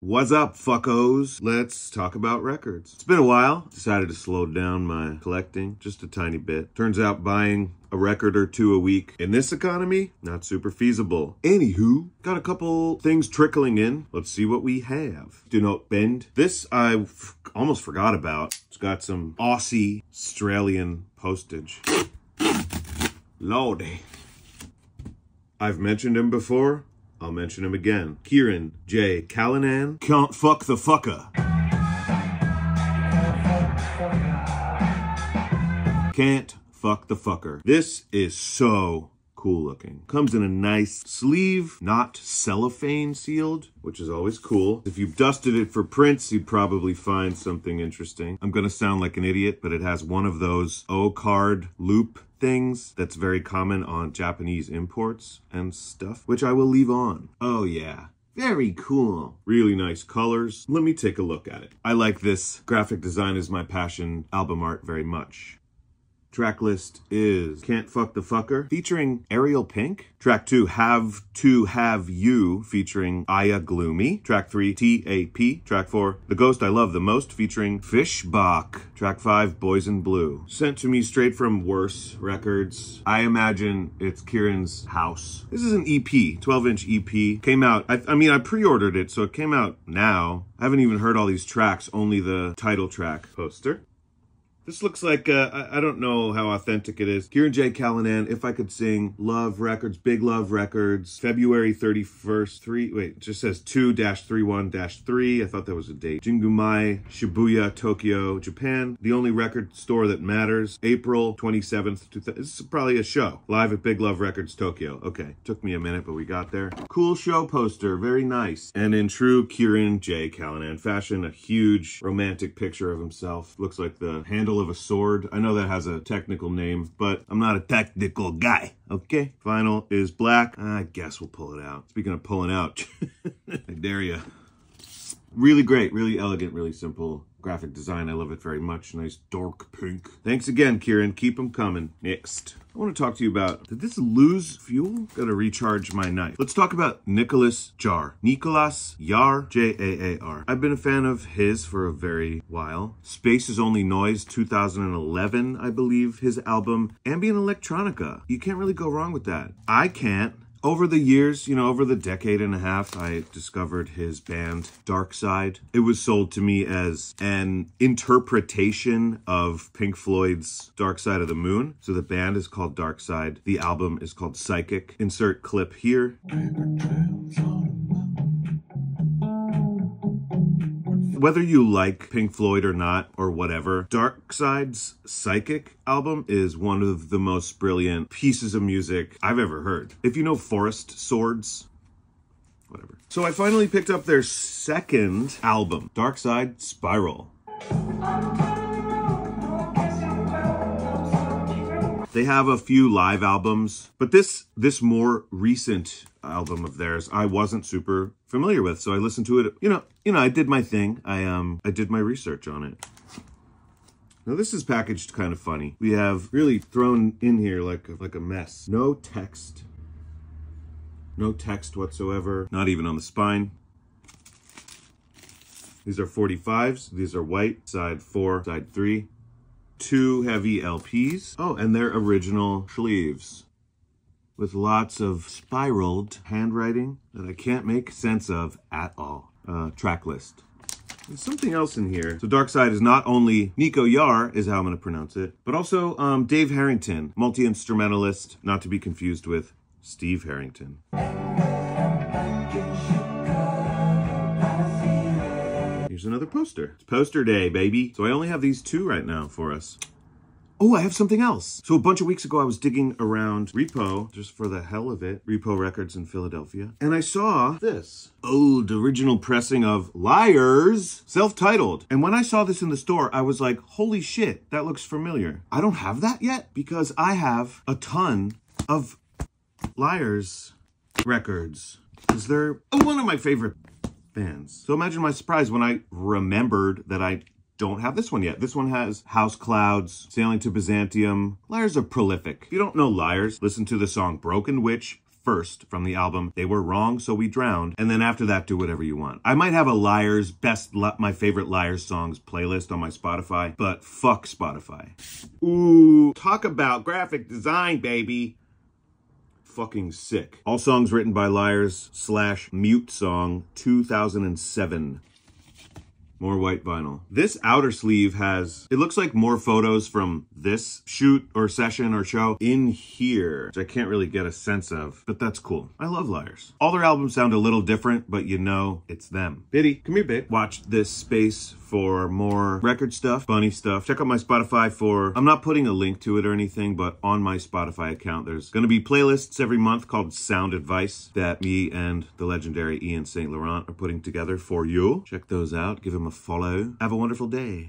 What's up, fuckos? Let's talk about records. It's been a while. Decided to slow down my collecting just a tiny bit. Turns out buying a record or two a week in this economy, not super feasible. Anywho, got a couple things trickling in. Let's see what we have. Do not bend. This I almost forgot about. It's got some Aussie Australian postage. Lordy. I've mentioned him before. I'll mention him again. Kirin J Callinan. Can't fuck the fucker. Can't fuck the fucker. This is so cool looking. Comes in a nice sleeve, not cellophane sealed, which is always cool. If you've dusted it for prints, you'd probably find something interesting. I'm gonna sound like an idiot, but it has one of those O-card loop things that's very common on Japanese imports and stuff, which I will leave on. Oh yeah. Very cool. Really nice colors. Let me take a look at it. I like this. Graphic design is my passion. Album art very much. Track list is Can't Fuck the Fucker, featuring Ariel Pink. Track 2, Have to Have You, featuring Aya Gloomy. Track 3, TAP. Track 4, The Ghost I Love the Most, featuring Fishbach. Track 5, Boys in Blue. Sent to me straight from Worse Records. I imagine it's Kirin's house. This is an EP, 12-inch EP. Came out, I mean, I pre-ordered it, so it came out now. I haven't even heard all these tracks, only the title track poster. This looks like, I don't know how authentic it is. Kirin J Callinan, If I Could Sing, Love Records, Big Love Records, February 31st, it just says 2-31-3. I thought that was a date. Jingumai, Shibuya, Tokyo, Japan. The Only Record Store That Matters, April 27th. This is probably a show. Live at Big Love Records, Tokyo. Okay, took me a minute, but we got there. Cool show poster, very nice. And in true Kirin J Callinan fashion, a huge romantic picture of himself. Looks like the handle of a sword. I know that has a technical name, but I'm not a technical guy. Okay, vinyl is black. I guess we'll pull it out. Speaking of pulling out, I dare ya. Really great, really elegant, really simple graphic design. I love it very much. Nice dark pink. Thanks again, Kirin. Keep them coming. Next, I want to talk to you about, did this lose fuel? Gotta recharge my knife. Let's talk about Nicholas Jar. Nicholas Jar, J-A-A-R. I've been a fan of his for a very while. Space is Only Noise, 2011, I believe, his album. Ambient electronica. You can't really go wrong with that. I can't. Over the years, over the decade and a half, I discovered his band, Darkside. It was sold to me as an interpretation of Pink Floyd's Dark Side of the Moon. So the band is called Darkside. The album is called Psychic. Insert clip here. Whether you like Pink Floyd or not, or whatever, Darkside's Psychic album is one of the most brilliant pieces of music I've ever heard. If you know Forest Swords, whatever. So I finally picked up their second album, Darkside Spiral. They have a few live albums, but this more recent album of theirs I wasn't super familiar with, so I listened to it. I did my thing. I did my research on it. Now this is packaged kind of funny. We have really thrown in here like a mess. No text. No text whatsoever. Not even on the spine. These are 45s. These are white. Side 4, side 3. 2 heavy LPs. Oh, and they're original sleeves with lots of spiraled handwriting that I can't make sense of at all. Track list. There's something else in here. So Darkside is not only Nico Yar, is how I'm going to pronounce it, but also Dave Harrington, multi-instrumentalist, not to be confused with Steve Harrington. Here's another poster. It's poster day, baby. So I only have these 2 right now for us. Oh, I have something else. So a bunch of weeks ago, I was digging around Repo, just for the hell of it, Repo Records in Philadelphia, and I saw this old original pressing of Liars, self-titled. And when I saw this in the store, I was like, holy shit, that looks familiar. I don't have that yet because I have a ton of Liars records. Because they're one of my favorite bands. So imagine my surprise when I remembered that I don't have this one yet. This one has House Clouds, Sailing to Byzantium. Liars are prolific. If you don't know Liars, listen to the song Broken Witch first from the album They Were Wrong, So We Drowned, and then after that, do whatever you want. I might have a Liars my favorite Liars songs playlist on my Spotify, but fuck Spotify. Ooh, talk about graphic design, baby. Fucking sick. All songs written by Liars / Mute Song 2007. More white vinyl. This outer sleeve has, it looks like more photos from this shoot or session or show in here, which I can't really get a sense of, but that's cool. I love Liars. All their albums sound a little different, but you know it's them. Biddy, come here, babe. Watch this space for more record stuff, bunny stuff. Check out my Spotify for, I'm not putting a link to it or anything, but on my Spotify account, there's gonna be playlists every month called Sound Advice that me and the legendary Ian St. Laurent are putting together for you. Check those out. Give them a follow. Have a wonderful day.